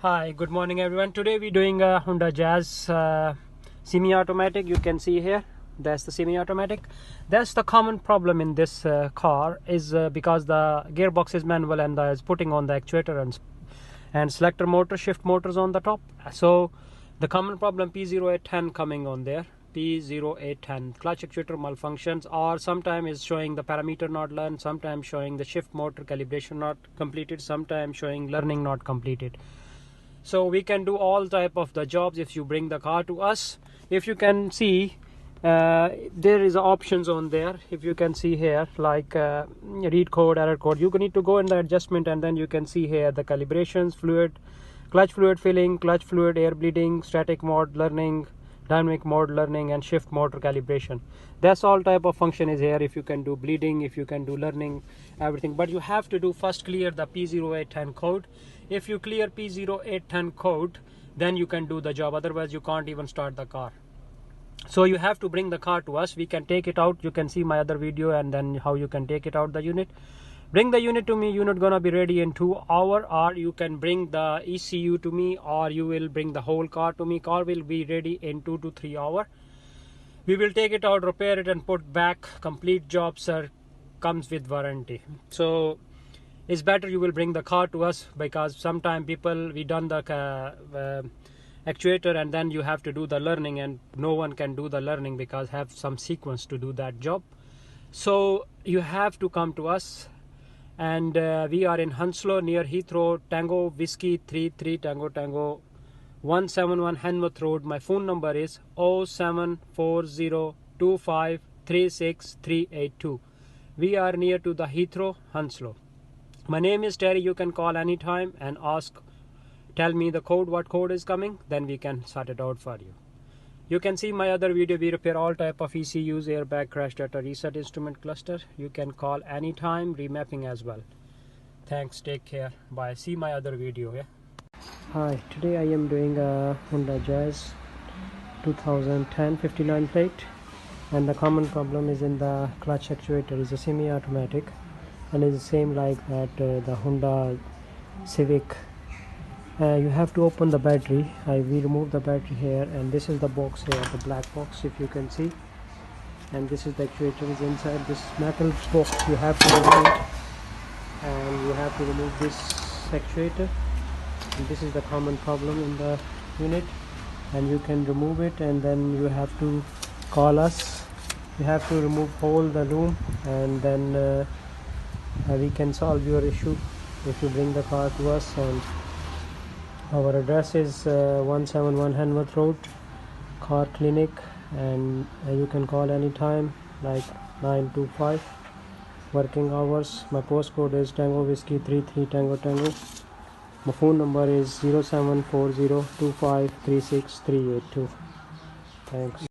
Hi, good morning everyone. Today we're doing a Honda Jazz semi-automatic. You can see here, that's the semi-automatic. That's the common problem in this car is because the gearbox is manual and is putting on the actuator and selector motor, shift motors on the top. So the common problem P0810 coming on there. P0810 clutch actuator malfunctions, or sometimes is showing the parameter not learned, sometimes showing the shift motor calibration not completed, sometimes showing learning not completed. So we can do all type of the jobs if you bring the car to us. If you can see, there is options on there. If you can see here, like read code, error code, you need to go in the adjustment, and then you can see here the calibrations, fluid, clutch fluid filling, clutch fluid air bleeding, static mode learning, dynamic mode learning, and shift motor calibration. That's all type of function is here. If you can do bleeding, if you can do learning, everything. But you have to do first clear the P0810 code. If you clear P0810 code, then you can do the job. Otherwise you can't even start the car. So you have to bring the car to us. We can take it out. You can see my other video and then how you can take it out the unit. Bring the unit to me. Unit gonna be ready in 2 hours, or you can bring the ECU to me, or you will bring the whole car to me. Car will be ready in 2 to 3 hours. We will take it out, repair it, and put back. Complete job, sir, comes with warranty. So it's better you will bring the car to us, because sometimes people, we done the actuator and then you have to do the learning, and no one can do the learning because have some sequence to do that job. So you have to come to us, and we are in Hounslow near Heathrow. Tango Whiskey 33 Tango 171 Hanworth Road. My phone number is 07402536382. We are near to the Heathrow, Hounslow. My name is Terry. You can call anytime and ask, tell me the code, what code is coming, then we can sort it out for you. You can see my other video. We repair all type of ECUs, airbag, crash data, reset instrument cluster. You can call anytime, remapping as well. Thanks, take care, bye. See my other video. Hi, today I am doing a Honda Jazz 2010 59 plate, and the common problem is in the clutch actuator. Is a semi-automatic and is the same like that the Honda Civic. You have to open the battery. We remove the battery here, and this is the box here, the black box, if you can see, and this is the actuator is inside this metal box. You have to remove it, and you have to remove this actuator, and this is the common problem in the unit, and you can remove it, and then you have to call us. You have to remove whole the loom, and then we can solve your issue if you bring the car to us. And our address is 171 Hanworth Road, Car Clinic, and you can call anytime, like 9 to 5 working hours. My postcode is Tango Whiskey 33 Tango. My phone number is 07402536382. Thanks.